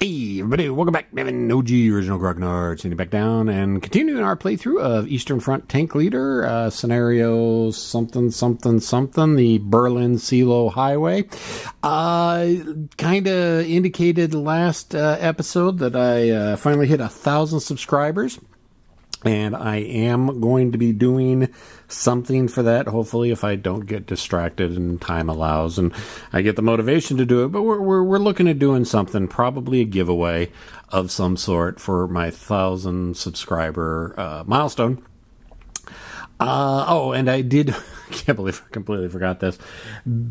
Hey everybody, welcome back. Devin, OG Original Grognard, sending back down and continuing our playthrough of Eastern Front Tank Leader, scenario something, the Berlin-Seelowe Highway. Kind of indicated last episode that I finally hit 1,000 subscribers. And I am going to be doing something for that, hopefully, if I don't get distracted and time allows and I get the motivation to do it. But we're looking at doing something, probably a giveaway of some sort for my 1,000 subscriber milestone. Oh, and I did, can't believe I completely forgot this.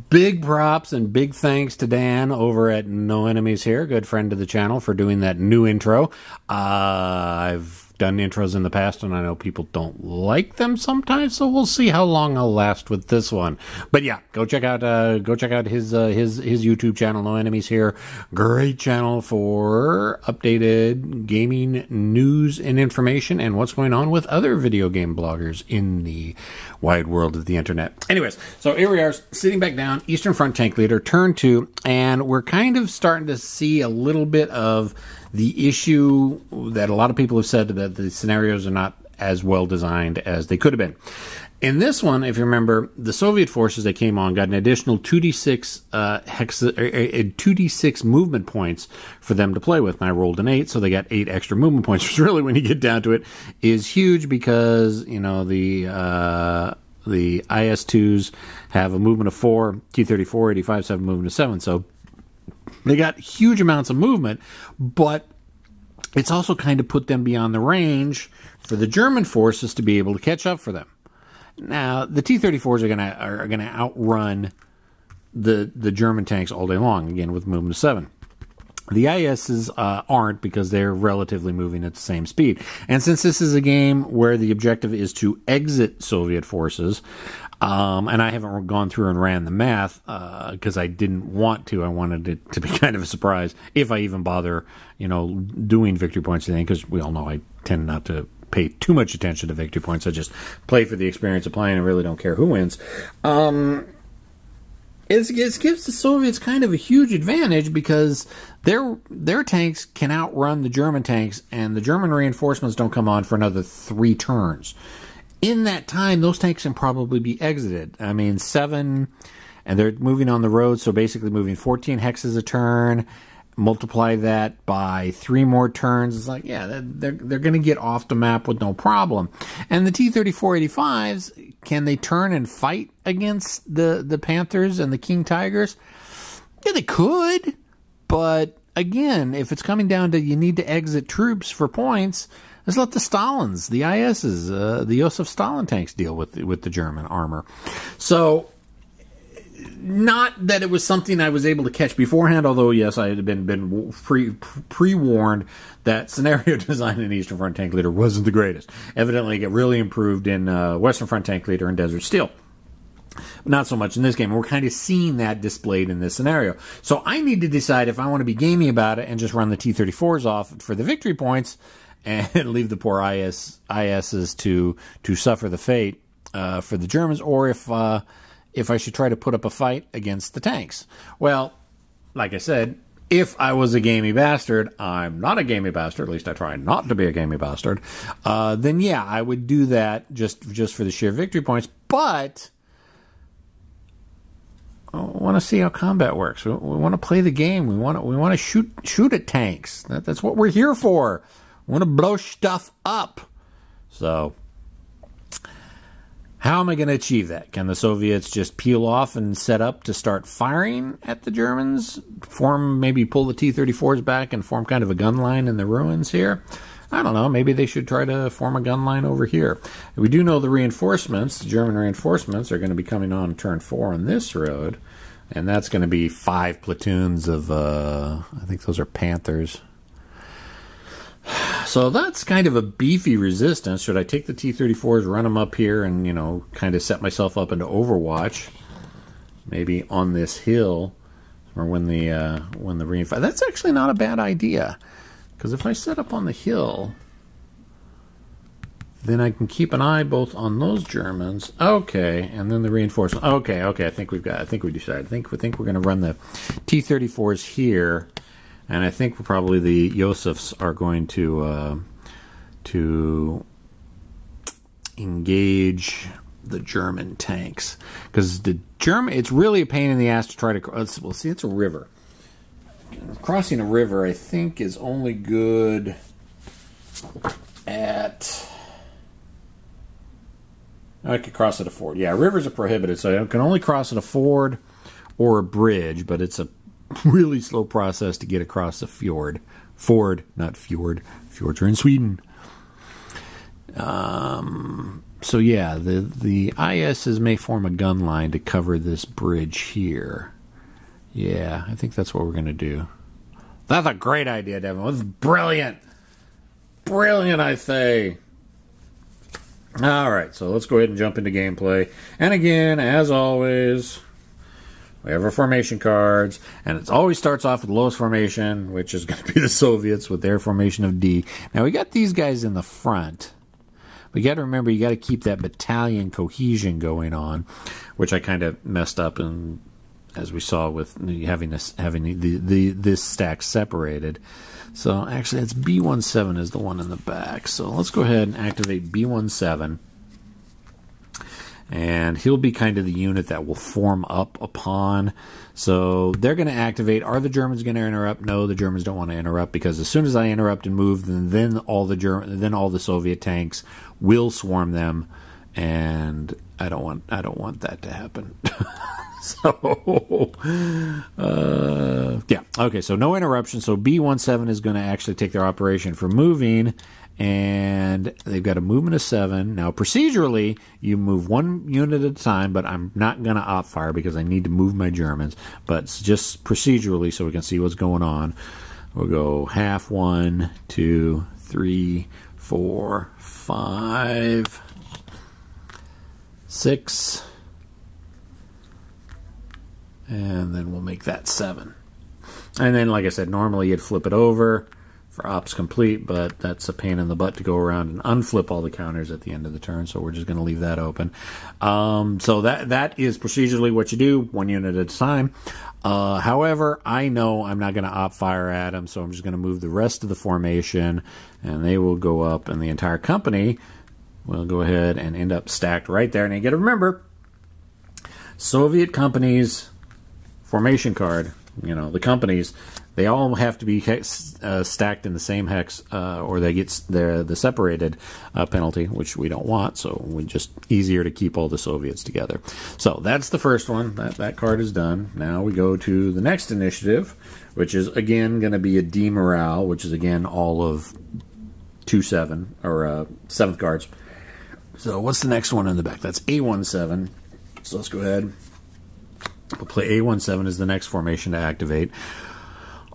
Big props and big thanks to Dan over at No Enemies Here, good friend of the channel, for doing that new intro. I've done intros in the past, and I know people don't like them sometimes, so we'll see how long I'll last with this one. But yeah, go check out his YouTube channel, No Enemies Here. Great channel for updated gaming news and information, and what's going on with other video game bloggers in the wide world of the internet. Anyways, so here we are, sitting back down, Eastern Front Tank Leader, turn 2, and we're kind of starting to see a little bit of the issue that a lot of people have said, that the scenarios are not as well designed as they could have been. In this one, if you remember, the Soviet forces that came on got an additional 2d6 2d6 movement points for them to play with, and I rolled an 8, so they got 8 extra movement points, which really, when you get down to it, is huge because, you know, the IS-2s have a movement of 4, T-34, 85, 7 movement of 7, so they got huge amounts of movement, but it's also kind of put them beyond the range for the German forces to be able to catch up for them. Now, the T-34s are gonna outrun the German tanks all day long, again with movement of 7. The ISs aren't, because they're relatively moving at the same speed. And since this is a game where the objective is to exit Soviet forces, and I haven't gone through and ran the math because I didn't want to. I wanted it to be kind of a surprise if I even bother, you know, doing victory points today, because we all know I tend not to pay too much attention to victory points. I just play for the experience of playing and really don't care who wins. It gives the Soviets kind of a huge advantage because their tanks can outrun the German tanks, and the German reinforcements don't come on for another 3 turns. In that time, those tanks can probably be exited. I mean, 7, and they're moving on the road, so basically moving 14 hexes a turn. Multiply that by 3 more turns. It's like, yeah, they're going to get off the map with no problem. And the T-34-85s, can they turn and fight against the Panthers and the King Tigers? Yeah, they could, but again, if it's coming down to you need to exit troops for points, let's let the Stalins, the ISs, the Joseph Stalin tanks deal with the German armor. So, not that it was something I was able to catch beforehand, although yes, I had been pre-warned that scenario design in Eastern Front Tank Leader wasn't the greatest. Evidently, it got really improved in Western Front Tank Leader and Desert Steel. But not so much in this game. We're kind of seeing that displayed in this scenario. So I need to decide if I want to be gamey about it and just run the T-34s off for the victory points and leave the poor ISs to suffer the fate for the Germans, or if I should try to put up a fight against the tanks. Well, like I said, if I was a gamey bastard, I'm not a gamey bastard, at least I try not to be a gamey bastard, then yeah, I would do that just for the sheer victory points, but I want to see how combat works. We want to play the game. We want to shoot at tanks. That's what we're here for. We want to blow stuff up. So, how am I going to achieve that? Can the Soviets just peel off and set up to start firing at the Germans? Maybe pull the T-34s back and form kind of a gun line in the ruins here? I don't know. Maybe they should try to form a gun line over here. We do know the reinforcements, the German reinforcements, are going to be coming on turn 4 on this road. And that's going to be 5 platoons of, I think those are Panthers. So that's kind of a beefy resistance. Should I take the T-34s, run them up here, and, you know, kind of set myself up into Overwatch? Maybe on this hill, or when the reinforcement. That's actually not a bad idea, because if I set up on the hill, then I can keep an eye both on those Germans. Okay, and then the reinforcement. Okay. I think we decided. I think we're going to run the T-34s here. And I think probably the Yosefs are going to engage the German tanks, because it's really a pain in the ass to try to. Well, see, it's a river. Crossing a river, I think, is only good at. I could cross at a ford. Yeah, rivers are prohibited, so I can only cross at a ford or a bridge, but it's a really slow process to get across a fjord. Ford, not fjord. Fjords are in Sweden. So yeah, the ISs may form a gun line to cover this bridge here. Yeah, I think that's what we're going to do. That's a great idea, Devin. That's brilliant. Brilliant, I say. All right, so let's go ahead and jump into gameplay. And again, as always, we have our formation cards, and it always starts off with the lowest formation, which is going to be the Soviets with their formation of D. Now, we got these guys in the front. But you got to remember, you got to keep that battalion cohesion going on, which I kind of messed up, and as we saw with having this stack separated. So actually, it's B17 is the one in the back. So let's go ahead and activate B17. And he'll be kind of the unit that will form up upon. So they're going to activate. Are the Germans going to interrupt? No, the Germans don't want to interrupt, because as soon as I interrupt and move, then all the Soviet tanks will swarm them, and I don't want that to happen. So yeah, okay. So no interruption. So B17 is going to actually take their operation for moving. And they've got a movement of 7. Now, procedurally, you move 1 unit at a time, but I'm not going to op fire because I need to move my Germans. But it's just procedurally so we can see what's going on. We'll go half, 1, 2, 3, 4, 5, 6, and then we'll make that 7. And then, like I said, normally you'd flip it over for ops complete, but that's a pain in the butt to go around and unflip all the counters at the end of the turn, so we're just going to leave that open. So that is procedurally what you do, 1 unit at a time. However, I know I'm not going to op fire at them, so I'm just going to move the rest of the formation, and they will go up, and the entire company will go ahead and end up stacked right there. And you got to remember, Soviet companies formation card, the companies, they all have to be stacked in the same hex, or they get the separated penalty, which we don't want. So we just easier to keep all the Soviets together. So that's the first one. That card is done. Now we go to the next initiative, which is again going to be a demorale, which is again all of 2-7 or 7th guards. So what's the next one in the back? That's A17. So let's go ahead. We'll play A17 as the next formation to activate.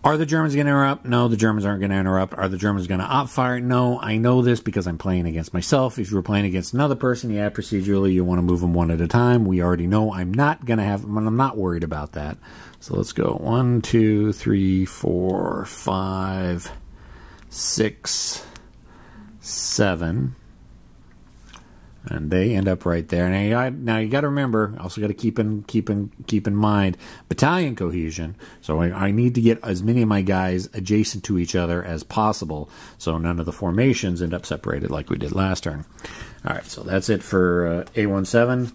Are the Germans going to interrupt? No, the Germans aren't going to interrupt. Are the Germans going to op fire? No, I know this because I'm playing against myself. If you were playing against another person, yeah, procedurally you want to move them 1 at a time. We already know I'm not going to have them, and I'm not worried about that. So let's go 1, 2, 3, 4, 5, 6, 7. And they end up right there. Now you got to remember, also got to keep in mind battalion cohesion. So I need to get as many of my guys adjacent to each other as possible, so none of the formations end up separated like we did last turn. All right, so that's it for A17.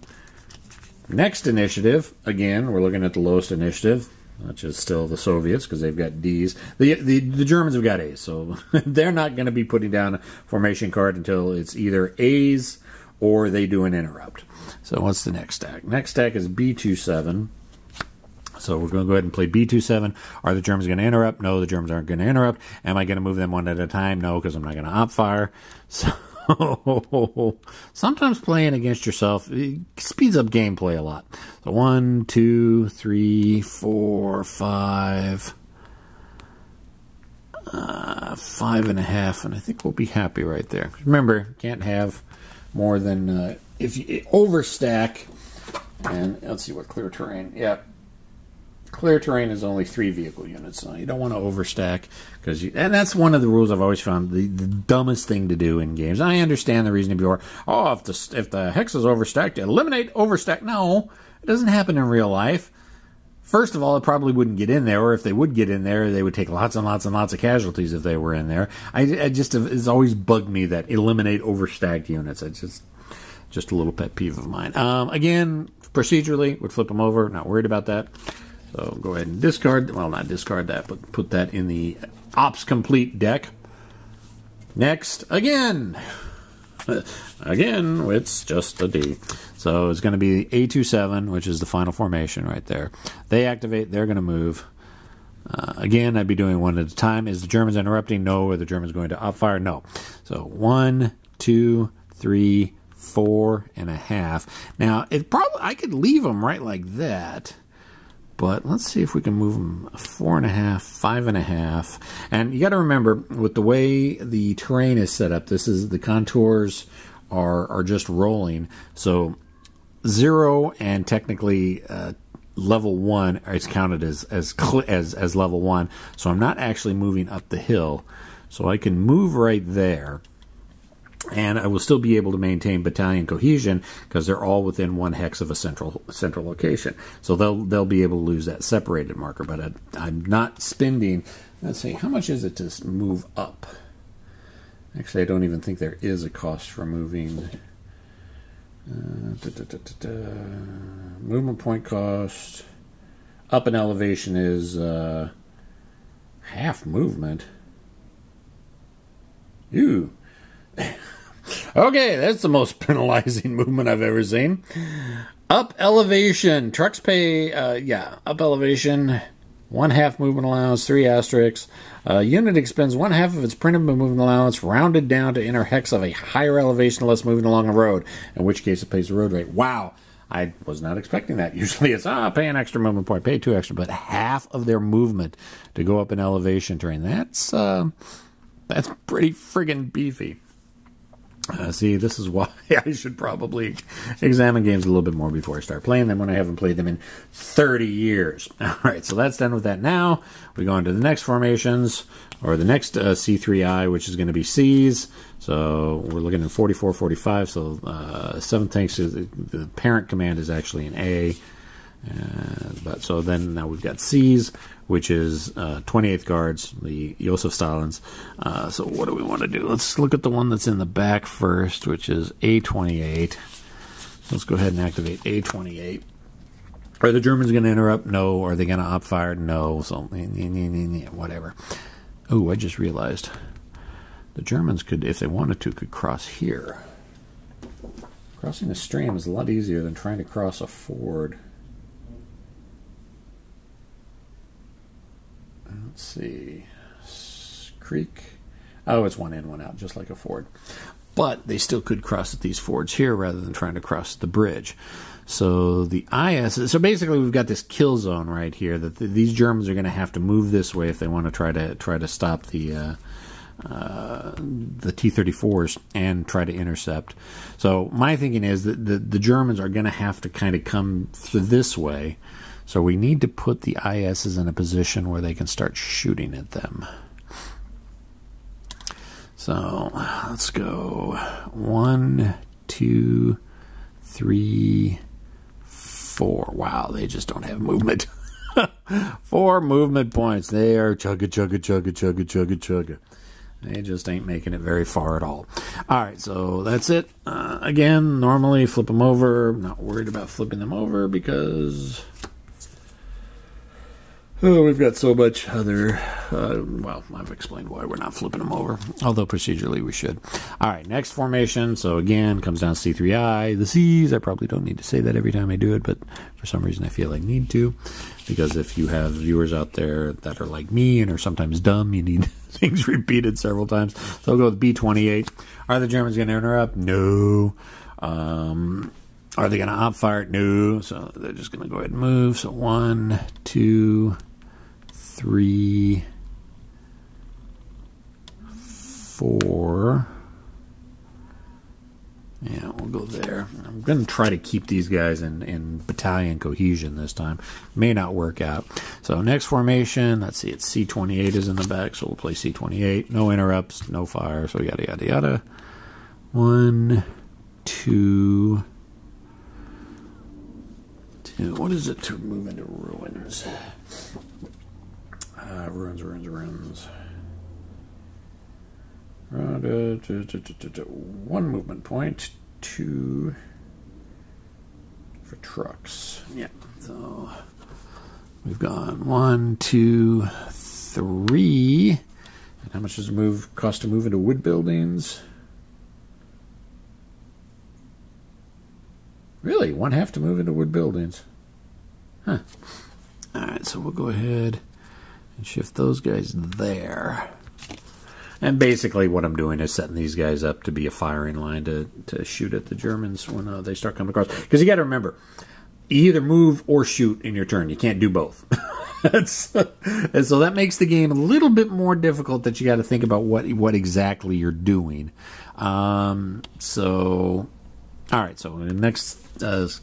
Next initiative, again, we're looking at the lowest initiative, which is still the Soviets because they've got Ds. The Germans have got A's, so they're not going to be putting down a formation card until it's either A's or they do an interrupt. So what's the next stack? Next stack is B27. So we're going to go ahead and play B27. Are the Germans going to interrupt? No, the Germans aren't going to interrupt. Am I going to move them 1 at a time? No, because I'm not going to op fire. So sometimes playing against yourself, it speeds up gameplay a lot. So 1, 2, 3, 4, 5, 5.5, and I think we'll be happy right there. Remember, can't have more than if you overstack. And let's see what clear terrain. Yeah, clear terrain is only 3 vehicle units, so you don't want to overstack, and that's one of the rules I've always found the dumbest thing to do in games. I understand the reasoning before. Oh, if the hex is overstacked, eliminate overstack. No, it doesn't happen in real life. First of all, it probably wouldn't get in there, or if they would get in there, they would take lots and lots and lots of casualties if they were in there. It's always bugged me that eliminate overstacked units. It's just a little pet peeve of mine. Again, procedurally, would flip them over. Not worried about that. So go ahead and discard. Well, not discard that, but put that in the Ops Complete deck. Next, again, it's just a D. So it's going to be A27, which is the final formation right there. They activate, they're going to move. Again, I'd be doing one at a time. Is the Germans interrupting? No. Are the Germans going to upfire? No. So 1, 2, 3, 4.5. Now, I could leave them right like that. But let's see if we can move them 4.5, 5.5. And you got to remember, with the way the terrain is set up, the contours are just rolling. So 0 and technically level 1 is counted as level 1. So I'm not actually moving up the hill. So I can move right there. And I will still be able to maintain battalion cohesion because they're all within 1 hex of a central location. So they'll be able to lose that separated marker. But I'm not spending. Let's see, how much is it to move up? Actually, I don't even think there is a cost for moving. Movement point cost up in elevation is half movement. Ew. Okay, that's the most penalizing movement I've ever seen. Up elevation. Trucks pay, up elevation. 1/2 movement allowance, 3 asterisks. Unit expends 1/2 of its printed movement allowance, rounded down to inner hex of a higher elevation unless moving along a road, in which case it pays the road rate. Wow, I was not expecting that. Usually it's, pay an extra movement point, pay 2 extra, but half of their movement to go up in elevation terrain. That's pretty friggin' beefy. See, this is why I should probably examine games a little bit more before I start playing them when I haven't played them in 30 years. All right, so that's done with that now. We go on to the next formations, or the next C3I, which is going to be Cs. So we're looking at 44, 45. So 7th tanks, the parent command is actually an A. But so then now we've got C's, which is 28th Guards, the Josef Stalins. So what do we want to do? Let's look at the one that's in the back first, which is A28. Let's go ahead and activate A28. Are the Germans going to interrupt? No. Are they going to op-fire? No. So whatever. Oh, I just realized the Germans could, if they wanted to, could cross here. Crossing a stream is a lot easier than trying to cross a ford. Let's see. Creek. Oh, it's one in, one out, just like a ford. But they still could cross at these fords here rather than trying to cross the bridge. So the IS. So basically, we've got this kill zone right here that these Germans are going to have to move this way if they want to try to stop the T-34s and try to intercept. So my thinking is that the Germans are going to have to kind of come through this way. So we need to put the ISs in a position where they can start shooting at them. So let's go 1, 2, 3, 4. Wow, they just don't have movement. 4 movement points. They are chugga. They just ain't making it very far at all. All right, so that's it. Again, normally flip them over. I'm not worried about flipping them over because we've got so much other, well, I've explained why we're not flipping them over, although procedurally we should. All right, next formation. So again, comes down to C3I. The C's, I probably don't need to say that every time I do it, but for some reason I feel I need to, because if you have viewers out there that are like me and are sometimes dumb, you need things repeated several times. So I'll go with B28. Are the Germans going to interrupt? No. Are they going to op-fire? No. So they're just going to go ahead and move. So 1, 2, 3, 4. Yeah, we'll go there. I'm going to try to keep these guys in battalion cohesion this time. May not work out. So next formation, let's see, it's C28 is in the back, so we'll play C28. No interrupts, no fire, so yada, yada, yada. 1, 2. What is it to move into ruin? ruins. Ruins. One movement point, 2 for trucks. Yeah, so we've gone 1, 2, 3. And how much does it cost to move into wood buildings? Really, 1/2 to move into wood buildings. Huh. Alright, so we'll go ahead and shift those guys there. And basically what I'm doing is setting these guys up to be a firing line to shoot at the Germans when they start coming across. Because you got to remember, you either move or shoot in your turn. You can't do both. And so that makes the game a little bit more difficult, that you got to think about what exactly you're doing. So, all right, so the next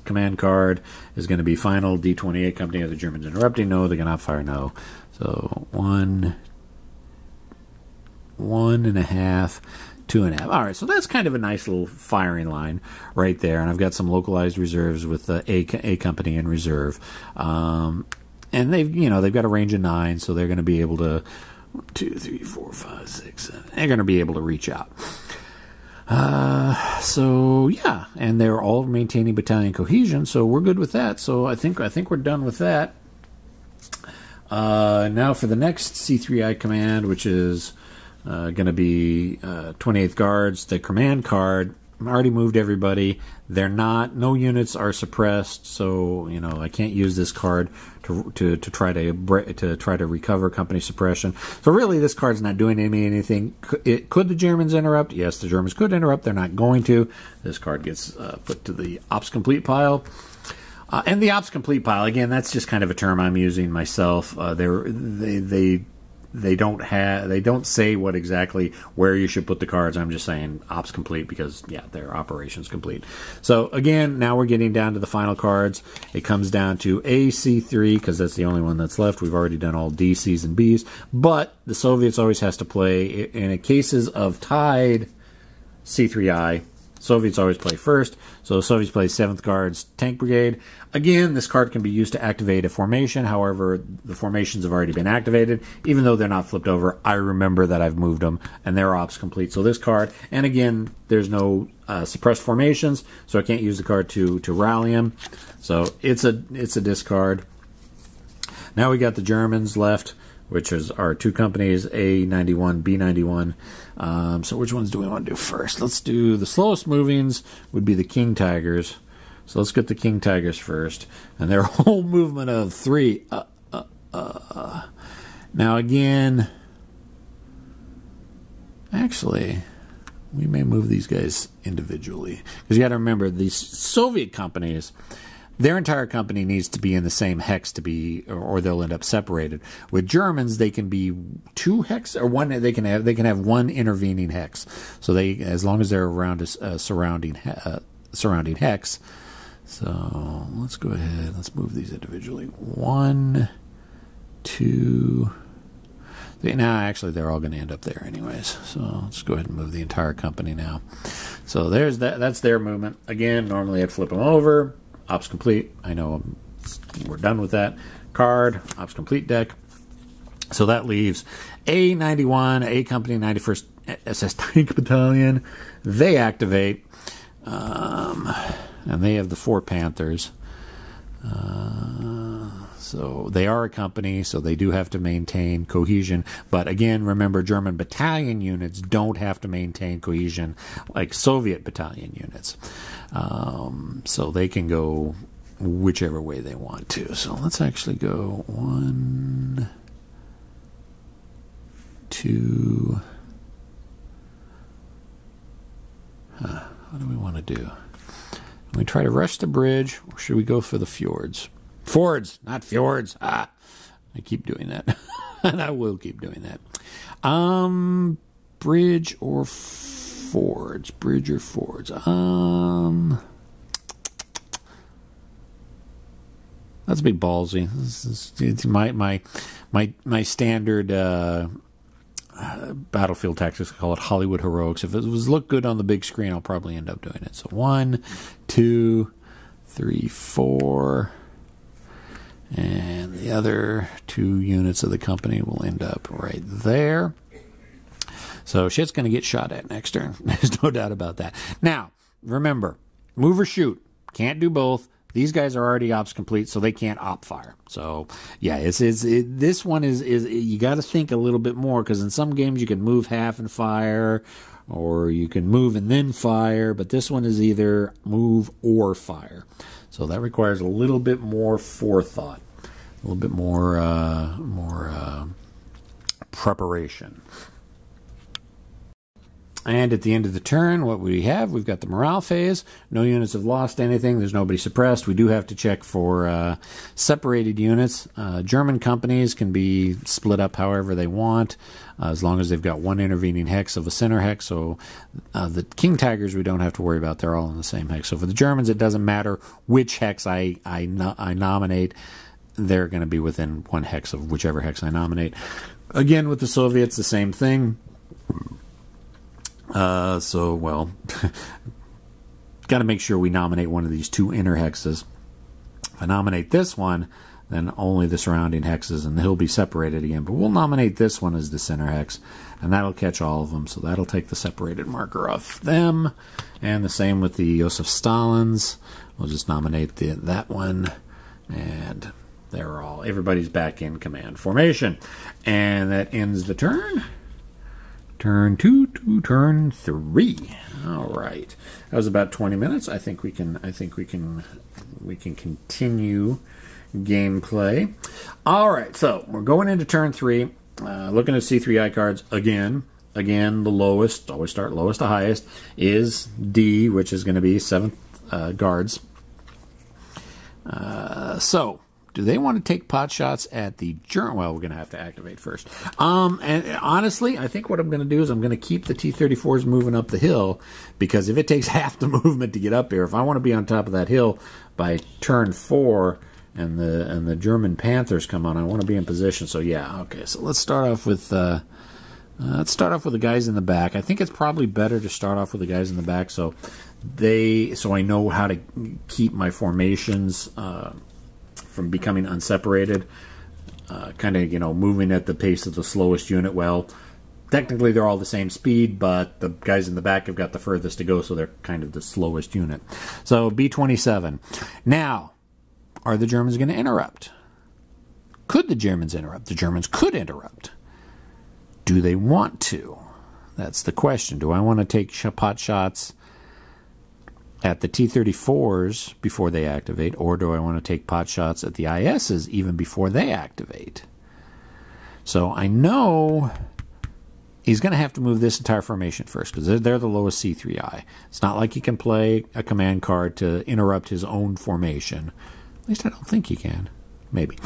command card is going to be final D28 company. Are the Germans interrupting? No. They're going to fire? No. So 1, 1.5, 2.5. All right, so that's kind of a nice little firing line right there. And I've got some localized reserves with a company in reserve, and they've got a range of 9, so they're going to be able to 1, 2, 3, 4, 5, 6, 7. They're going to be able to reach out. So yeah, and they're all maintaining battalion cohesion, so we're good with that. So I think we're done with that. Now for the next C3I command, which is going to be 28th Guards. The command card, I already moved everybody. No units are suppressed, so I can't use this card to try to recover company suppression. So really, this card's not doing anything. Could the Germans interrupt? Yes, the Germans could interrupt. They're not going to. This card gets put to the ops complete pile. And the ops complete pile, again, that's just kind of a term I'm using myself. They don't say what exactly where you should put the cards. I'm just saying ops complete because they're operations complete. So again, now we're getting down to the final cards. It comes down to A, C3 because that's the only one that's left. We've already done all D, C's, and B's. But the Soviets always has to play in cases of tied C3I. Soviets always play first, so the Soviets play 7th Guards Tank Brigade. Again, this card can be used to activate a formation. However, the formations have already been activated. Even though they're not flipped over, I remember that I've moved them, and they're ops complete. So this card, and again, there's no suppressed formations, so I can't use the card to rally them. So it's a discard. Now we got the Germans left, which is our 2 companies, A91, B91. So which ones do we want to do first? Let's do the slowest movings would be the King Tigers. So let's get the King Tigers first. And their whole movement of 3. Now again, actually, we may move these guys individually. Because you got to remember, these Soviet companies, their entire company needs to be in the same hex to be, or they'll end up separated. With Germans, they can be 2 hex or 1. They can have 1 intervening hex. So as long as they're around a surrounding hex. So let's go ahead. Let's move these individually. 1, 2. Now, actually, they're all going to end up there anyways. So let's go ahead and move the entire company now. So there's that. That's their movement. Again, normally I'd flip them over. Ops complete. I know we're done with that. Card, ops complete deck. So that leaves A91, A Company 91st SS Tank Battalion. They activate. And they have the 4 Panthers. So they are a company, so they do have to maintain cohesion. But again, remember, German battalion units don't have to maintain cohesion like Soviet battalion units. So they can go whichever way they want to. So let's actually go 1, 2. What do we want to do? Can we try to rush the bridge, or should we go for the fjords? Fords, not fjords. I keep doing that. And I will keep doing that. Bridge or fords? Bridge or fords? That's a bit ballsy. It's my standard battlefield tactics. I call it Hollywood heroics. If it was look good on the big screen, I'll probably end up doing it. So 1, 2, 3, 4. And the other 2 units of the company will end up right there. So shit's going to get shot at next turn. There's no doubt about that. Now, remember, move or shoot. Can't do both. These guys are already ops complete, so they can't op fire. So, yeah, this one is you got to think a little bit more, because in some games you can move half and fire, or you can move and then fire, but this one is either move or fire. So that requires a little bit more forethought, a little bit more preparation. And at the end of the turn, what we have, we've got the morale phase. No units have lost anything. There's nobody suppressed. We do have to check for separated units. German companies can be split up however they want, as long as they've got one intervening hex of a center hex. So the King Tigers we don't have to worry about. They're all in the same hex. So for the Germans, it doesn't matter which hex I nominate. They're going to be within one hex of whichever hex I nominate. Again, with the Soviets, the same thing. Well, got to make sure we nominate one of these 2 inner hexes. If I nominate this one, then only the surrounding hexes, and he'll be separated again. But we'll nominate this one as the center hex, and that'll catch all of them. So that'll take the separated marker off them. And the same with the Joseph Stalins. We'll just nominate that one, and everybody's back in command formation. And that ends the turn. Turn 2 to turn 3. All right, that was about 20 minutes. I think we can continue gameplay. All right, so we're going into turn 3. Looking at C3I cards again. Again, the lowest. Always start lowest to highest is D, which is going to be 7th guards. So. Do they want to take pot shots at the German? Well, we're going to have to activate first. And honestly, I think what I'm going to do is I'm going to keep the T-34s moving up the hill, because if it takes half the movement to get up here, if I want to be on top of that hill by turn 4 and the German Panthers come on, I want to be in position. So yeah, okay. So let's start off with the guys in the back. I think it's probably better to start off with the guys in the back, so I know how to keep my formations from becoming unseparated, kind of, moving at the pace of the slowest unit. Well, technically they're all the same speed, but the guys in the back have got the furthest to go, so they're kind of the slowest unit. So B-27. Now, are the Germans going to interrupt? Could the Germans interrupt? The Germans could interrupt. Do they want to? That's the question. Do I want to take pot shots at the T-34s before they activate, or do I want to take pot shots at the ISs even before they activate? So I know he's going to have to move this entire formation first, because they're the lowest C3I. It's not like he can play a command card to interrupt his own formation. At least I don't think he can. Maybe.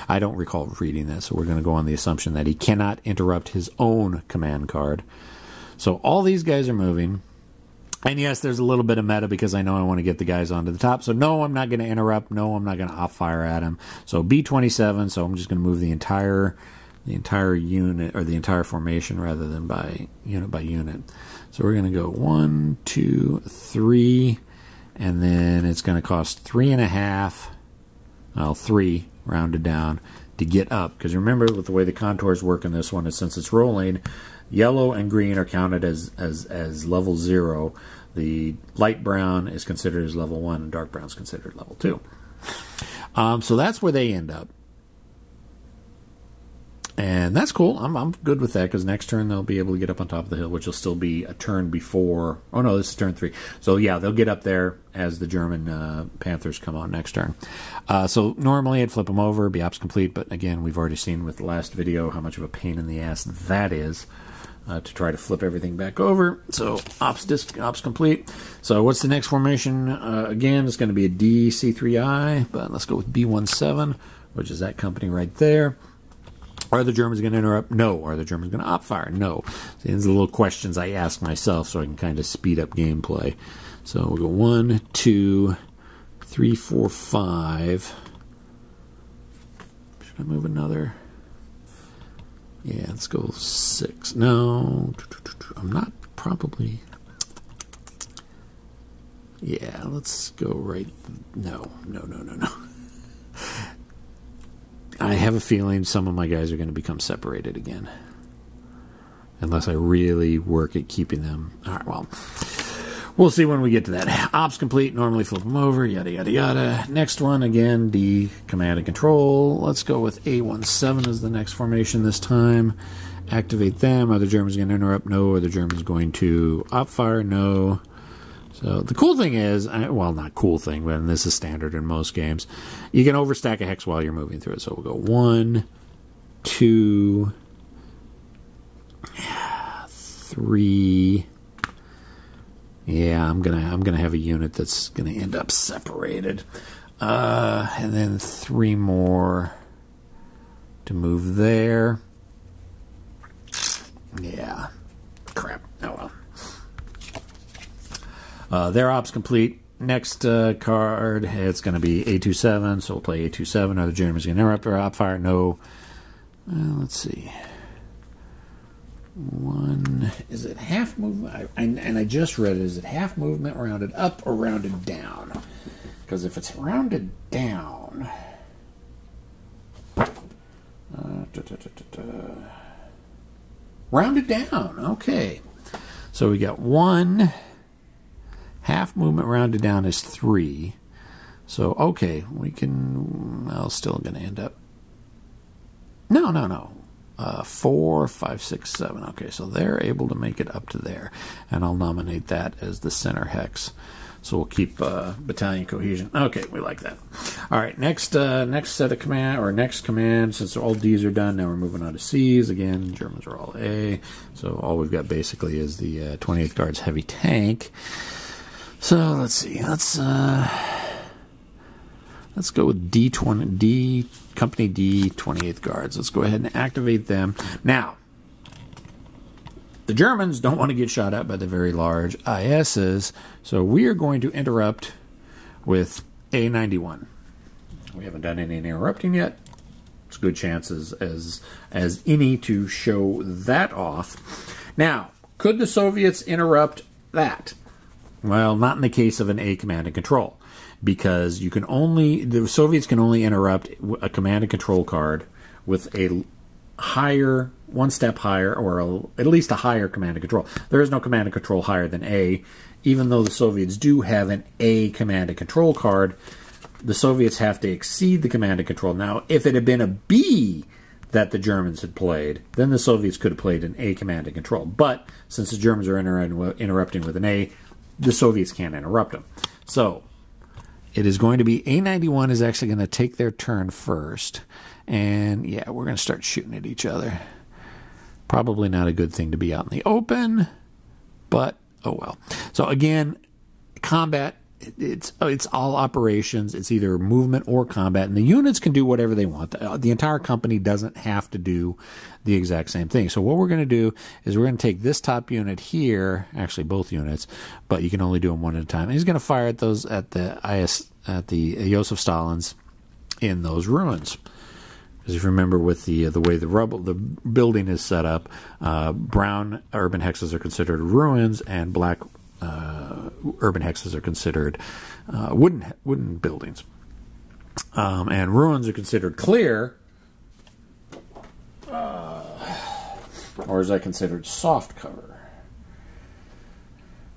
I don't recall reading this, so we're going to go on the assumption that he cannot interrupt his own command card. So all these guys are moving. And yes, there's a little bit of meta, because I know I want to get the guys onto the top. So no, I'm not going to interrupt. No, I'm not going to op fire at him. So B-27, so I'm just going to move the entire unit, or the entire formation, rather than by unit. So we're going to go 1, 2, 3, and then it's going to cost 3.5, well, 3 rounded down, to get up. Because remember, with the way the contours work in this one, is since it's rolling, yellow and green are counted as level 0. The light brown is considered as level 1, and dark brown is considered level 2. So that's where they end up. And that's cool. I'm good with that, because next turn they'll be able to get up on top of the hill, which will still be a turn before. Oh no, this is turn 3. So yeah, they'll get up there as the German Panthers come on next turn. So normally I'd flip them over, be ops complete, but again, we've already seen with the last video how much of a pain in the ass that is. To try to flip everything back over. So ops complete. So what's the next formation? Again, it's going to be a D-C3I, but let's go with B-17, which is that company right there. Are the Germans going to interrupt? No. Are the Germans going to op fire? No. So these are the little questions I ask myself, so I can kind of speed up gameplay. So we'll go 1, 2, 3, 4, 5. Should I move another? Yeah, let's go 6. No, I'm not probably. Yeah, let's go right. No. I have a feeling some of my guys are going to become separated again. Unless I really work at keeping them. All right, well, we'll see when we get to that. Ops complete, normally flip them over, yada, yada, yada. Next one, again, D, command and control. Let's go with A17 as the next formation this time. Activate them. Are the Germans going to interrupt? No. Are the Germans going to op fire? No. So the cool thing is, well, not cool thing, but this is standard in most games, you can overstack a hex while you're moving through it. So we'll go 1, 2, 3. Yeah, I'm gonna have a unit that's gonna end up separated, and then 3 more to move there. Yeah, crap. Oh well. Their ops complete. Next card, it's going to be A27, so we'll play A27. Are the Germans going to interrupt or op fire? No. Let's see. 1, is it half movement? And I just read it. Is it half movement rounded up or rounded down? Because if it's rounded down... rounded down. Okay. So we got 1... half movement rounded down is 3. So, okay, we can... well, still going to end up... No. 4, 5, 6, 7. Okay, so they're able to make it up to there. And I'll nominate that as the center hex. So we'll keep battalion cohesion. Okay, we like that. All right, next set of command, or next command, since all D's are done, now we're moving on to C's. Again, Germans are all A. So all we've got basically is the 28th Guards heavy tank. So let's see. Let's go with D Company D 28th Guards. Let's go ahead and activate them. Now, the Germans don't want to get shot at by the very large ISs, so we are going to interrupt with A91. We haven't done any interrupting yet. It's a good chance as any to show that off. Now, could the Soviets interrupt that? Well, not in the case of an A command and control, because the Soviets can only interrupt a command and control card with a higher, one step higher, or at least a higher command and control. There is no command and control higher than A, even though the Soviets do have an A command and control card. The Soviets have to exceed the command and control. Now, if it had been a B that the Germans had played, then the Soviets could have played an A command and control. But since the Germans are interrupting with an A, the Soviets can't interrupt them. So it is going to be A91 is actually going to take their turn first. And yeah, we're going to start shooting at each other. Probably not a good thing to be out in the open, but oh well. So again, combat, it's all operations. It's either movement or combat, and the units can do whatever they want. The entire company doesn't have to do the exact same thing. So what we're going to do is we're going to take this top unit here, actually both units, but you can only do them one at a time. And he's going to fire at those at the Joseph Stalins in those ruins. Because if you remember, with the way the building is set up, brown urban hexes are considered ruins, and black urban hexes are considered wooden buildings, and ruins are considered clear, or is that considered soft cover?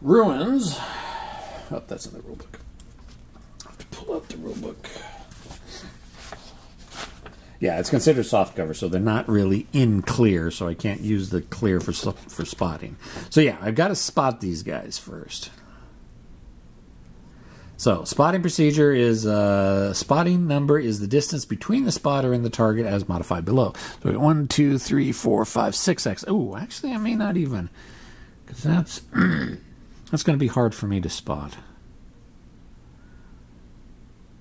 Ruins. Oh, that's in the rule book. I have to pull up the rule book. Yeah, it's considered soft cover, so they're not really in clear, so I can't use the clear for spotting. So yeah, I've got to spot these guys first. So spotting procedure is spotting number is the distance between the spotter and the target as modified below. So we got 1, 2, 3, 4, 5, 6x. Oh, actually, I may not even, because that's that's going to be hard for me to spot.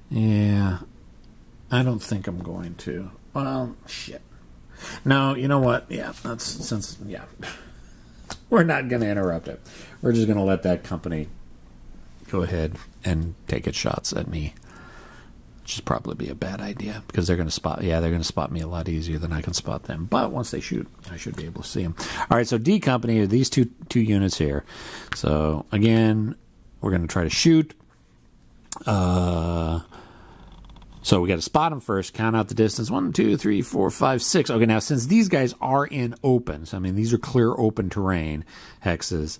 Yeah. I don't think I'm going to. Well, shit. No, you know what? Yeah, we're not going to interrupt it. We're just going to let that company go ahead and take its shots at me, which would probably be a bad idea, because they're going to spot. Yeah, they're going to spot me a lot easier than I can spot them. But once they shoot, I should be able to see them. All right, so D company are these two units here. So again, we're going to try to shoot. So we got to spot them first, count out the distance. 1, 2, 3, 4, 5, 6. Okay, now since these guys are in open, so I mean these are clear open terrain hexes,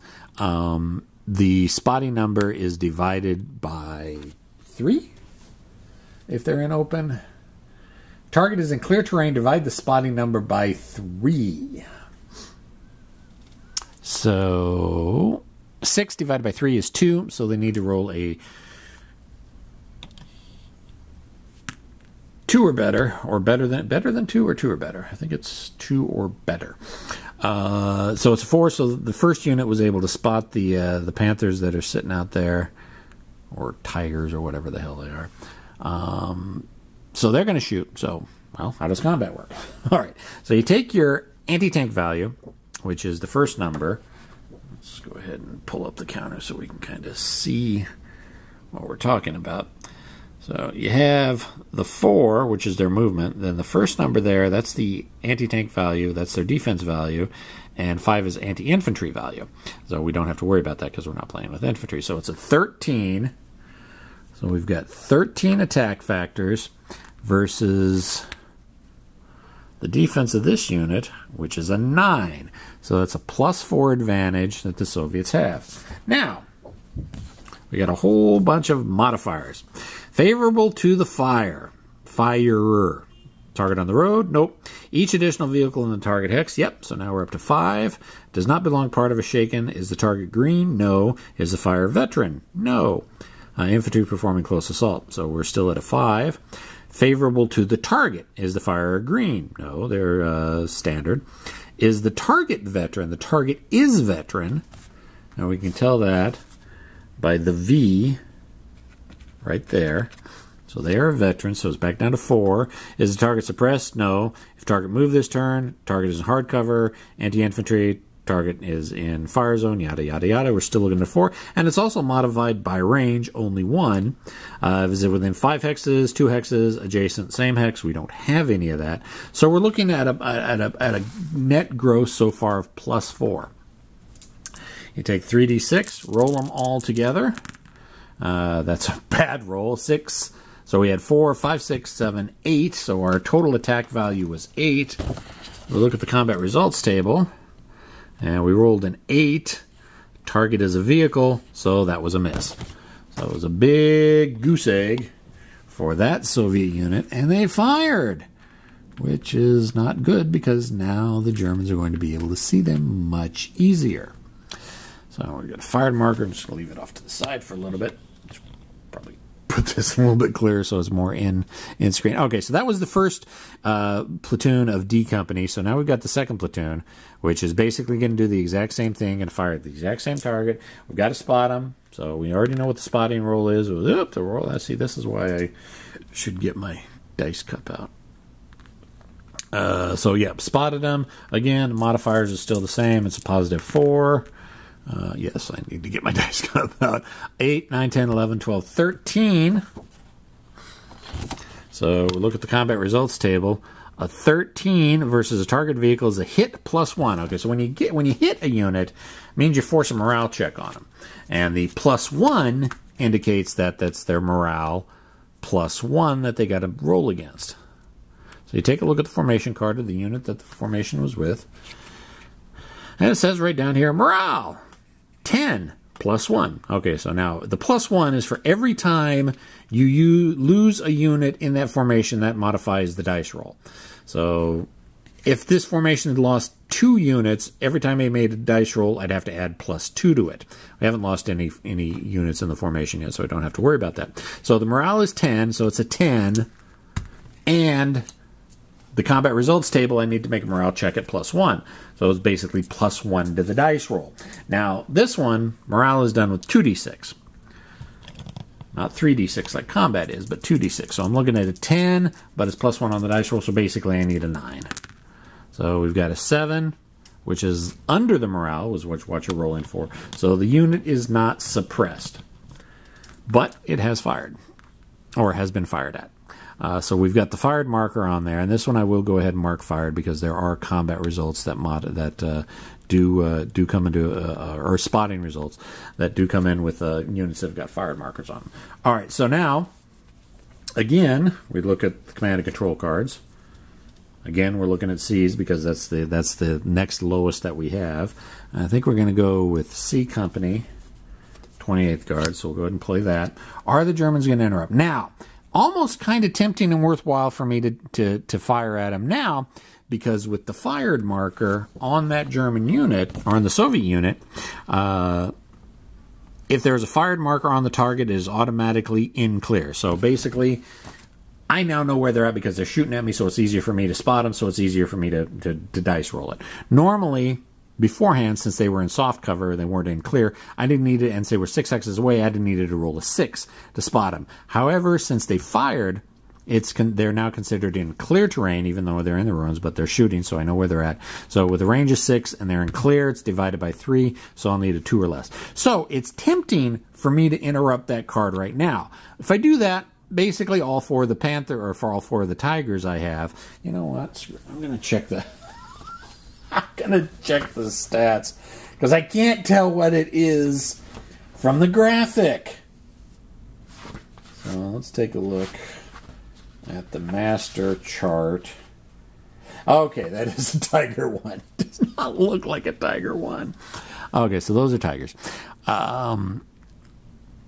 the spotting number is divided by 3 if they're in open. Target is in clear terrain, divide the spotting number by 3. So 6 divided by 3 is 2, so they need to roll a 2 or better than 2 or 2 or better. I think it's 2 or better. So it's a 4. So the first unit was able to spot the panthers that are sitting out there, or tigers, or whatever the hell they are. So they're going to shoot. So, well, how does combat work? All right. So you take your anti-tank value, which is the first number. Let's go ahead and pull up the counter so we can kind of see what we're talking about. So you have the 4, which is their movement. Then the first number there, that's the anti-tank value. That's their defense value. And 5 is anti-infantry value. So we don't have to worry about that because we're not playing with infantry. So it's a 13. So we've got 13 attack factors versus the defense of this unit, which is a 9. So that's a +4 advantage that the Soviets have. Now, we got a whole bunch of modifiers. Favorable to the firer. Target on the road? Nope. Each additional vehicle in the target hex? Yep. So now we're up to 5. Does not belong part of a shaken. Is the target green? No. Is the fire veteran? No. Infantry performing close assault. So we're still at a 5. Favorable to the target. Is the fire green? No. They're standard. Is the target veteran? The target is veteran. Now we can tell that by the V right there. So they are a veteran, so it's back down to 4. Is the target suppressed? No. If target moved this turn, target is in hard cover, anti-infantry, target is in fire zone, yada, yada, yada. We're still looking at 4. And it's also modified by range, only 1. Is it within 5 hexes, 2 hexes, adjacent, same hex? We don't have any of that. So we're looking at a net gross so far of +4. You take 3d6, roll them all together. That's a bad roll. 6. So we had 4, 5, 6, 7, 8. So our total attack value was 8. We look at the combat results table, and we rolled an 8. Target is a vehicle, so that was a miss. So it was a big goose egg for that Soviet unit, and they fired, which is not good because now the Germans are going to be able to see them much easier. So we've got a fired marker. I'm just going to leave it off to the side for a little bit. Probably put this a little bit clearer so it's more in screen. Okay, so that was the first platoon of D Company. So now we've got the second platoon, which is basically going to do the exact same thing and fire at the exact same target. We've got to spot them. So we already know what the spotting roll is. The roll. I see. This is why I should get my dice cup out. So yeah, spotted them. Again, modifiers are still the same. It's a +4. Yes, I need to get my dice cup out. 8, 9, 10, 11, 12, 13. So we look at the combat results table. A 13 versus a target vehicle is a hit +1. Okay, so when you hit a unit, it means you force a morale check on them. And the +1 indicates that that's their morale +1 that they got to roll against. So you take a look at the formation card of the unit that the formation was with. And it says right down here, morale 10 +1. Okay, so now the +1 is for every time you lose a unit in that formation, that modifies the dice roll. So if this formation had lost 2 units, every time they made a dice roll, I'd have to add +2 to it. We haven't lost any units in the formation yet, so I don't have to worry about that. So the morale is 10, so it's a 10, and the combat results table, I need to make a morale check at +1. So it's basically +1 to the dice roll. Now, this one, morale is done with 2d6. Not 3d6 like combat is, but 2d6. So I'm looking at a 10, but it's +1 on the dice roll, so basically I need a 9. So we've got a 7, which is under the morale, was what you're rolling for. So the unit is not suppressed, but it has fired, or has been fired at. So we've got the fired marker on there, and this one I will go ahead and mark fired because there are combat results that do come into or spotting results that do come in with units that have got fired markers on them. All right, so now Again, we look at the command and control cards. Again, we're looking at C's because that's the next lowest that we have. I think we're going to go with C Company, 28th guard, so we'll go ahead and play that. Are the Germans going to interrupt? Now, almost kind of tempting and worthwhile for me to fire at them now, because with the fired marker on that German unit, or on the Soviet unit, if there's a fired marker on the target, it is automatically in clear. So basically, I now know where they're at because they're shooting at me, so it's easier for me to spot them, so it's easier for me to dice roll it. Normally, beforehand, since they were in soft cover, they weren't in clear, I didn't need it, and they were 6 X's away, I didn't need to roll a 6 to spot them. However, since they fired, they're now considered in clear terrain, even though they're in the ruins, but they're shooting, so I know where they're at. So with a range of 6 and they're in clear, it's divided by 3, so I'll need a 2 or less. So it's tempting for me to interrupt that card right now. If I do that, basically all 4 of the Panther, or for all 4 of the Tigers I have, you know what? I'm going to check the I'm going to check the stats, because I can't tell what it is from the graphic. So let's take a look at the master chart. Okay, that is a Tiger 1. Does not look like a Tiger 1. Okay, so those are Tigers.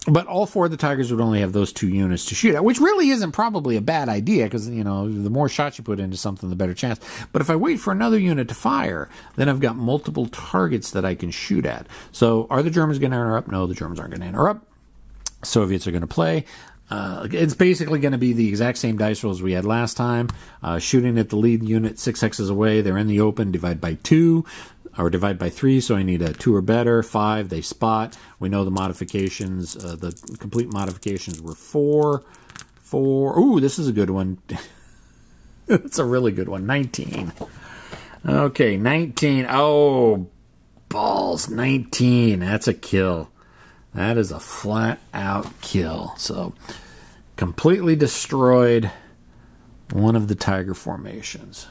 But all 4 of the Tigers would only have those 2 units to shoot at, which really isn't probably a bad idea, because, you know, the more shots you put into something, the better chance. But if I wait for another unit to fire, then I've got multiple targets that I can shoot at. So are the Germans going to interrupt? No, the Germans aren't going to interrupt. Soviets are going to play. It's basically going to be the exact same dice rolls we had last time. Shooting at the lead unit 6 X's away. They're in the open. Divide by 2. Or divide by 3, so I need a 2 or better. 5, they spot. We know the modifications, the complete modifications were 4. Ooh, this is a good one. It's a really good one. 19. Okay, 19. Oh, balls. 19. That's a kill. That is a flat-out kill. So, completely destroyed one of the Tiger formations.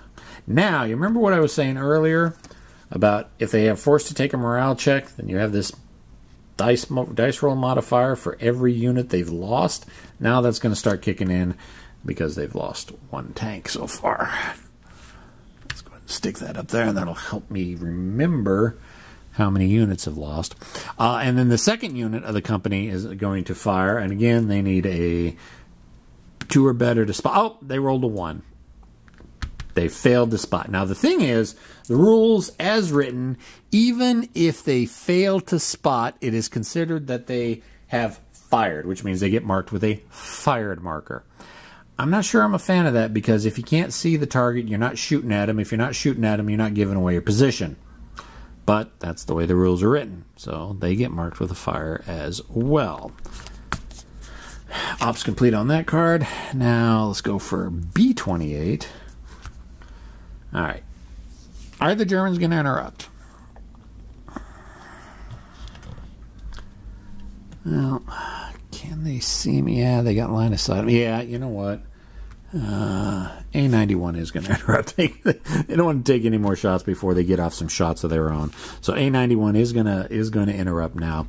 Now, you remember what I was saying earlier about if they have forced to take a morale check, then you have this dice roll modifier for every unit they've lost. Now that's going to start kicking in because they've lost 1 tank so far. Let's go ahead and stick that up there, and that'll help me remember how many units have lost. And then the second unit of the company is going to fire, and again, they need a 2 or better to spot. Oh, they rolled a 1. They failed to spot. Now, the thing is, the rules as written, even if they fail to spot, it is considered that they have fired, which means they get marked with a fired marker. I'm not sure I'm a fan of that, because if you can't see the target, you're not shooting at him. If you're not shooting at him, you're not giving away your position. But that's the way the rules are written, so they get marked with a fire as well. Ops complete on that card. Now, let's go for B28. All right. Are the Germans going to interrupt? Well, can they see me? Yeah, they got line of sight. Yeah, you know what? A91 is going to interrupt. They don't want to take any more shots before they get off some shots of their own. So A91 is going to interrupt now.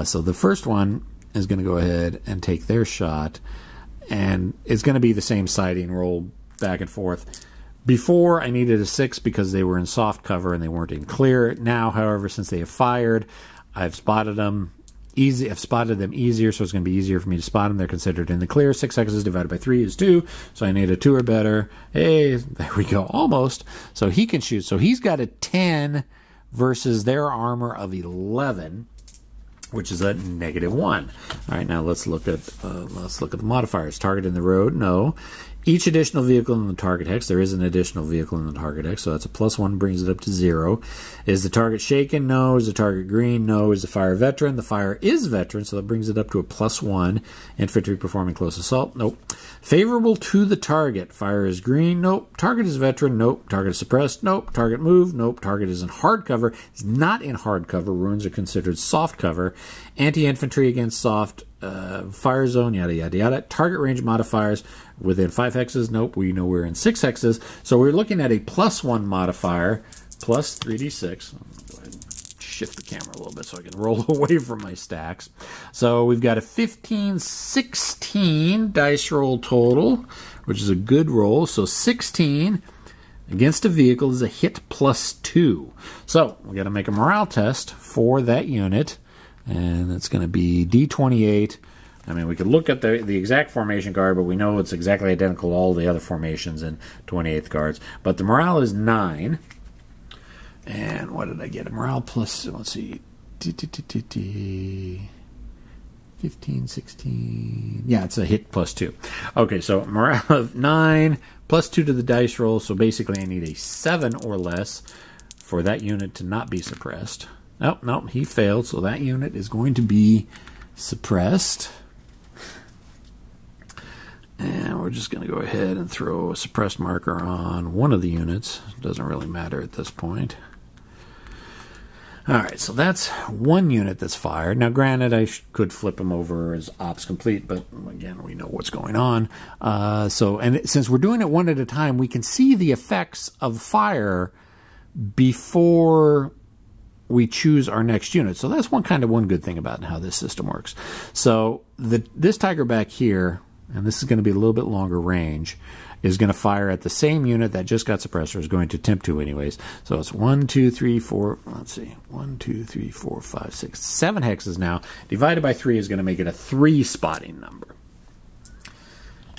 So the first one is going to go ahead and take their shot, and it's going to be the same sighting, roll back and forth. Before, I needed a 6 because they were in soft cover and they weren't in clear. Now, however, since they have fired, I've spotted them easy. I've spotted them easier, so it's going to be easier for me to spot them. They're considered in the clear. 6 X's divided by 3 is 2, so I need a 2 or better. Hey, there we go, almost. So he can shoot. So he's got a 10 versus their armor of 11, which is a -1. All right, now let's look at the modifiers. Target in the road, no. Each additional vehicle in the target hex, there is an additional vehicle in the target hex, so that's a +1, brings it up to 0. Is the target shaken? No. Is the target green? No. Is the fire veteran? The fire is veteran, so that brings it up to a +1. Infantry performing close assault? Nope. Favorable to the target. Fire is green? Nope. Target is veteran? Nope. Target is suppressed? Nope. Target moved? Nope. Target is in hard cover? It's not in hard cover. Ruins are considered soft cover. Anti-infantry against soft. Fire zone, yada, yada, yada. Target range modifiers within 5 hexes. Nope, we know we're in 6 hexes. So we're looking at a +1 modifier, plus 3d6. Go ahead and shift the camera a little bit so I can roll away from my stacks. So we've got a 15-16 dice roll total, which is a good roll. So 16 against a vehicle is a hit +2. So we got to make a morale test for that unit, and it's going to be D28. I mean, we could look at the exact formation card, but we know it's exactly identical to all the other formations and 28th cards. But the morale is 9. And what did I get? A morale plus, let's see, 15, 16. Yeah, it's a hit +2. Okay, so morale of 9, +2 to the dice roll. So basically I need a 7 or less for that unit to not be suppressed. Nope, he failed. So that unit is going to be suppressed. And we're just going to go ahead and throw a suppressed marker on one of the units. Doesn't really matter at this point. Alright, so that's one unit that's fired. Now, granted, I could flip them over as ops complete, but again, we know what's going on. Since we're doing it one at a time, we can see the effects of fire before we choose our next unit. So that's one good thing about how this system works. So this tiger back here, and this is going to be a little bit longer range, is going to fire at the same unit that just got suppressed, or is going to attempt to anyways. So it's 1, 2, 3, 4, let's see, 1, 2, 3, 4, 5, 6, 7 hexes now. Divided by 3 is going to make it a 3 spotting number.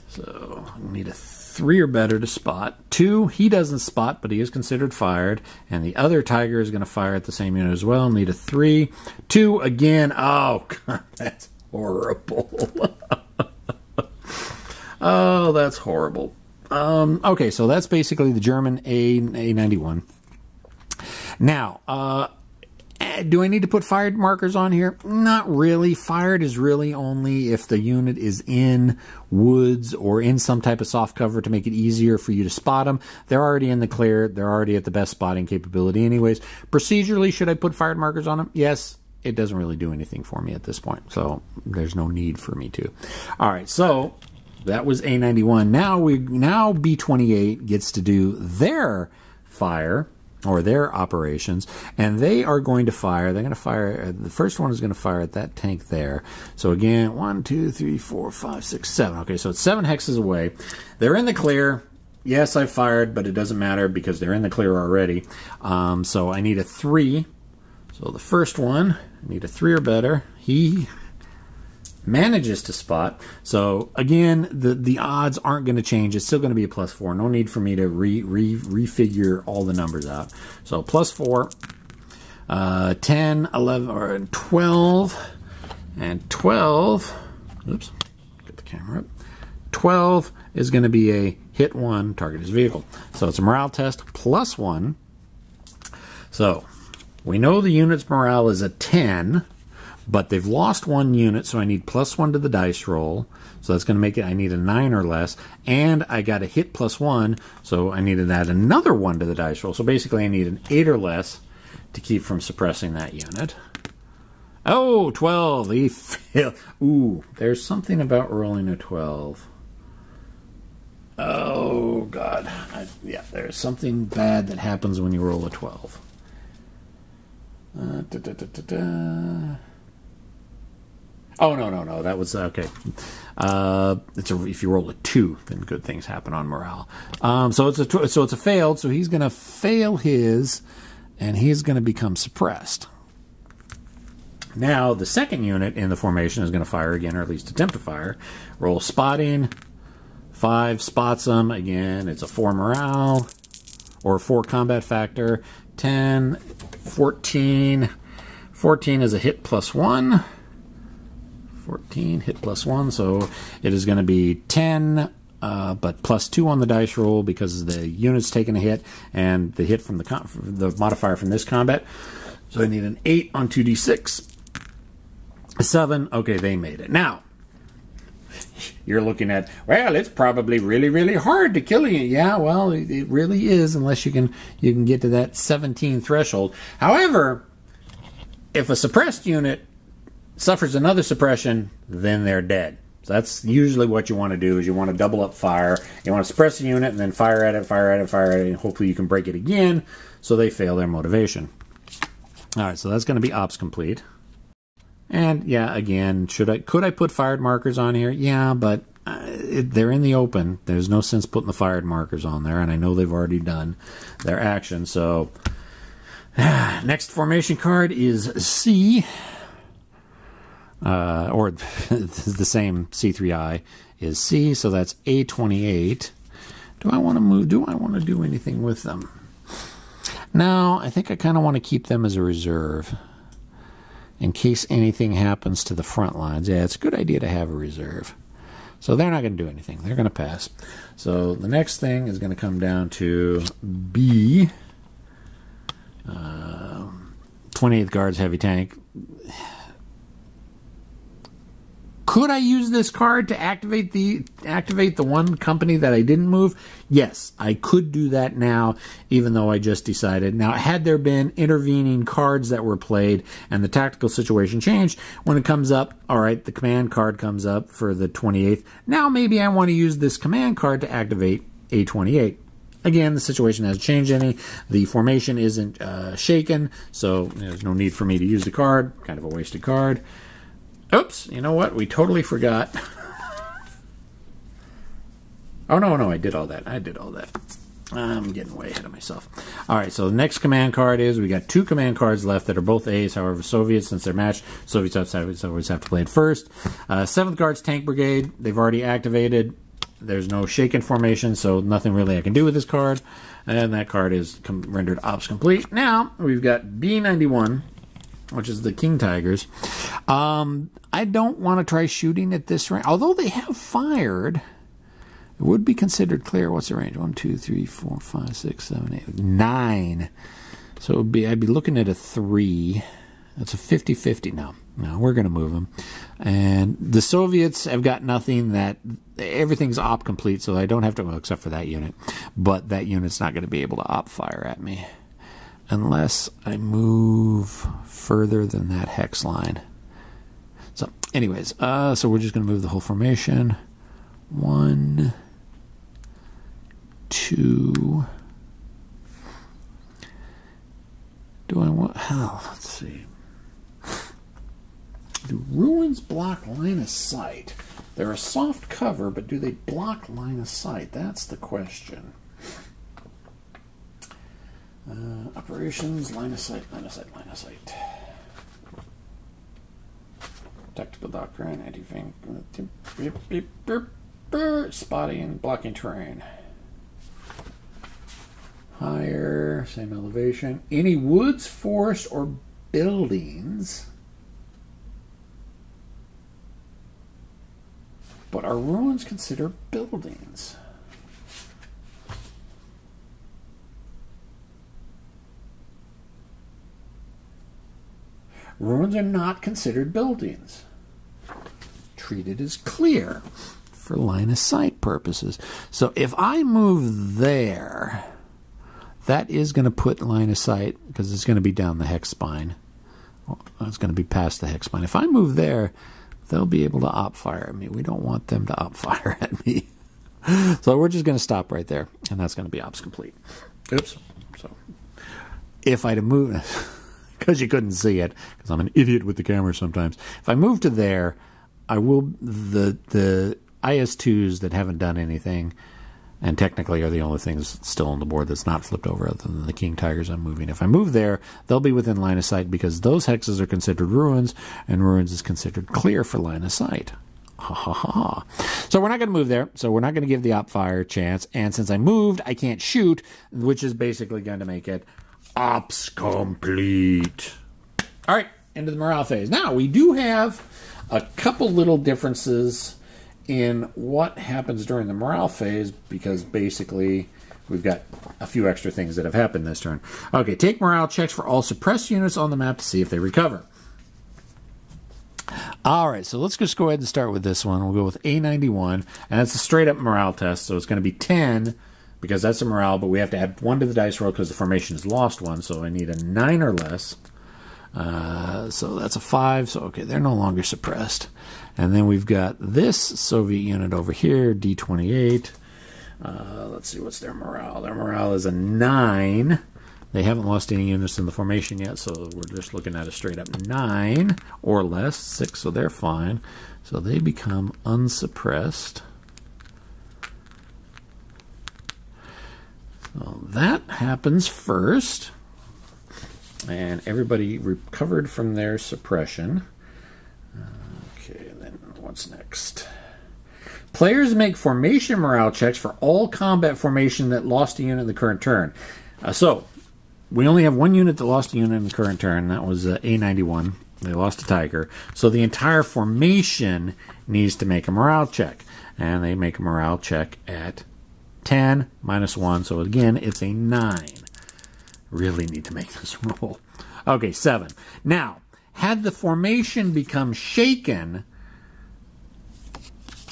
So I need a 3 or better to spot. 2, he doesn't spot, but he is considered fired. And the other tiger is going to fire at the same unit as well. Need a 3. 2 again. Oh, God, that's horrible. Oh, that's horrible. Okay, so that's basically the German A91. Now, do I need to put fired markers on here? Not really. Fired is really only if the unit is in woods or in some type of soft cover to make it easier for you to spot them. They're already in the clear. They're already at the best spotting capability anyways. Procedurally, should I put fired markers on them? Yes. It doesn't really do anything for me at this point, so there's no need for me to. All right, so that was A91. Now B28 gets to do their fire or their operations, and they are going to fire. They're going to fire. The first one is going to fire at that tank there. So again, 1, 2, 3, 4, 5, 6, 7. Okay, so it's 7 hexes away. They're in the clear. Yes, I fired, but it doesn't matter because they're in the clear already. So I need a 3. So the first one, I need a 3 or better. He manages to spot. So again, the odds aren't going to change. It's still going to be a +4. No need for me to refigure all the numbers out. So +4, 10, 11, or 12, and 12. Oops, get the camera up. 12 is going to be a hit 1, target his vehicle. So it's a morale test +1. So we know the unit's morale is a 10. But they've lost 1 unit, so I need +1 to the dice roll. So that's going to make it, I need a 9 or less. And I got a hit +1, so I need to add another 1 to the dice roll. So basically I need an 8 or less to keep from suppressing that unit. Oh, 12. He failed. Ooh, there's something about rolling a 12. Oh, God. Yeah, there's something bad that happens when you roll a 12. Oh, no. That was, okay. If you roll a 2, then good things happen on morale. So it's a failed, so he's going to fail his, and he's going to become suppressed. Now, the second unit in the formation is going to fire again, or at least attempt to fire. Roll spotting. 5 spots them. Again, it's a 4 morale, or 4 combat factor. 10, 14. 14 is a hit +1. 14, hit +1, so it is going to be 10, but +2 on the dice roll because the unit's taking a hit, and the hit from the modifier from this combat. So I need an 8 on 2d6. 7, okay, they made it. Now, you're looking at, well, it's probably really, really hard to kill you. Yeah, well, it really is, unless you can get to that 17 threshold. However, if a suppressed unit suffers another suppression, then they're dead. So that's usually what you want to do, is you want to double up fire. You want to suppress a unit and then fire at it, and hopefully you can break it again, so they fail their motivation. All right, so that's going to be ops complete. And yeah, again, could I put fired markers on here? Yeah, but they're in the open. There's no sense putting the fired markers on there, and I know they've already done their action. So next formation card is C, or the same C3I is C, so that's A28. Do I want to move? Do I want to do anything with them? No, I think I kind of want to keep them as a reserve in case anything happens to the front lines. Yeah, it's a good idea to have a reserve. So they're not going to do anything. They're going to pass. So the next thing is going to come down to B. 28th Guards Heavy Tank. Could I use this card to activate the one company that I didn't move? Yes, I could do that now, even though I just decided. Now, had there been intervening cards that were played and the tactical situation changed, when it comes up, all right, the command card comes up for the 28th. Now maybe I want to use this command card to activate A28. Again, the situation hasn't changed any. The formation isn't shaken, so there's no need for me to use the card. Kind of a wasted card. Oops, you know what? We totally forgot. Oh, no, I did all that. I'm getting way ahead of myself. All right, so the next command card is, we got 2 command cards left that are both A's. However, Soviets, since they're matched, Soviets always have to play it first. 7th Guards Tank Brigade, they've already activated. There's no shaken formation, so nothing really I can do with this card. And that card is rendered ops complete. Now, we've got B91, which is the King Tigers. I don't want to try shooting at this range. Although they have fired, it would be considered clear. What's the range? 1, 2, 3, 4, 5, 6, 7, 8, 9. So I'd be looking at a 3. That's a 50-50 now. No, we're going to move them. And the Soviets have got nothing everything's op complete, so I don't have to, well, except for that unit. But that unit's not going to be able to op fire at me unless I move further than that hex line. So anyways, so we're just going to move the whole formation. 1, 2. Do I want, let's see. Do ruins block line of sight? They're a soft cover, but do they block line of sight? That's the question. Operations, line of sight. Tactical doctrine, spotting and blocking terrain. Higher, same elevation. Any woods, forest, or buildings. But are ruins considered buildings? Ruins are not considered buildings. Treated as clear for line of sight purposes. So if I move there, that is going to put line of sight, because it's going to be down the hex spine. Well, it's going to be past the hex spine. If I move there, they'll be able to op fire at me. We don't want them to op fire at me. So we're just going to stop right there, and that's going to be ops complete. Oops. So if I'd have moved, because you couldn't see it, because I'm an idiot with the camera sometimes. If I move to there, I will, the IS-2s that haven't done anything, and technically are the only things still on the board that's not flipped over other than the King Tigers I'm moving. If I move there, they'll be within line of sight, because those hexes are considered ruins, and ruins is considered clear for line of sight. Ha ha ha. So we're not going to move there, so we're not going to give the op fire chance, and since I moved, I can't shoot, which is basically going to make it ops complete. All right, into the morale phase. Now, we do have a couple little differences in what happens during the morale phase, because basically we've got a few extra things that have happened this turn. Okay, take morale checks for all suppressed units on the map to see if they recover. All right, so let's just go ahead and start with this one. We'll go with A91, and it's a straight-up morale test, so it's going to be 10, because that's a morale, but we have to add 1 to the dice roll because the formation has lost 1, so I need a 9 or less. So that's a 5, so okay, they're no longer suppressed. And then we've got this Soviet unit over here, D28. Let's see, what's their morale? Their morale is a 9. They haven't lost any units in the formation yet, so we're just looking at a straight up 9 or less. 6, so they're fine. So they become unsuppressed. So that happens first. And everybody recovered from their suppression. Okay, then what's next? Players make formation morale checks for all combat formation that lost a unit in the current turn. So, we only have one unit that lost a unit in the current turn. That was A91. They lost a Tiger. So the entire formation needs to make a morale check. And they make a morale check at 10 minus 1. So again, it's a 9. Really need to make this roll. Okay, 7. Now, had the formation become shaken,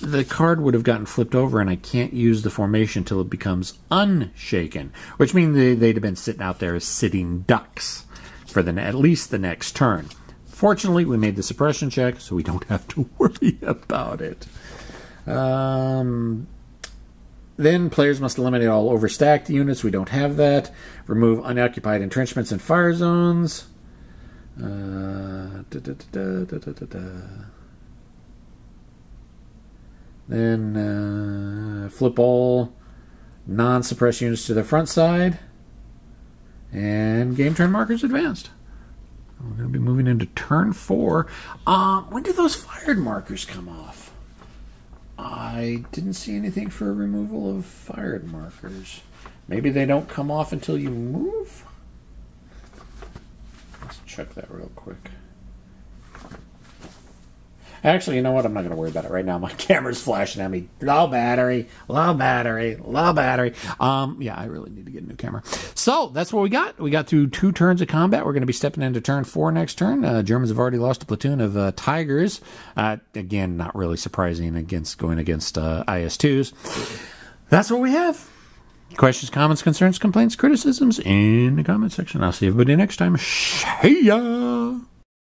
the card would have gotten flipped over, and I can't use the formation until it becomes unshaken, which means they'd have been sitting out there as sitting ducks for at least the next turn. Fortunately, we made the suppression check, so we don't have to worry about it. Then players must eliminate all overstacked units. We don't have that. Remove unoccupied entrenchments and fire zones. Then flip all non-suppressed units to the front side. And game turn markers advanced. We're going to be moving into turn 4. When do those fired markers come off? I didn't see anything for removal of fired markers. Maybe they don't come off until you move? Let's check that real quick. Actually, you know what? I'm not going to worry about it right now. My camera's flashing at me. Low battery, low battery, low battery. Yeah, I really need to get a new camera. So, that's what we got. We got through 2 turns of combat. We're going to be stepping into turn 4 next turn. Germans have already lost a platoon of Tigers. Again, not really surprising going against IS-2s. That's what we have. Questions, comments, concerns, complaints, criticisms in the comment section. I'll see everybody next time. See ya!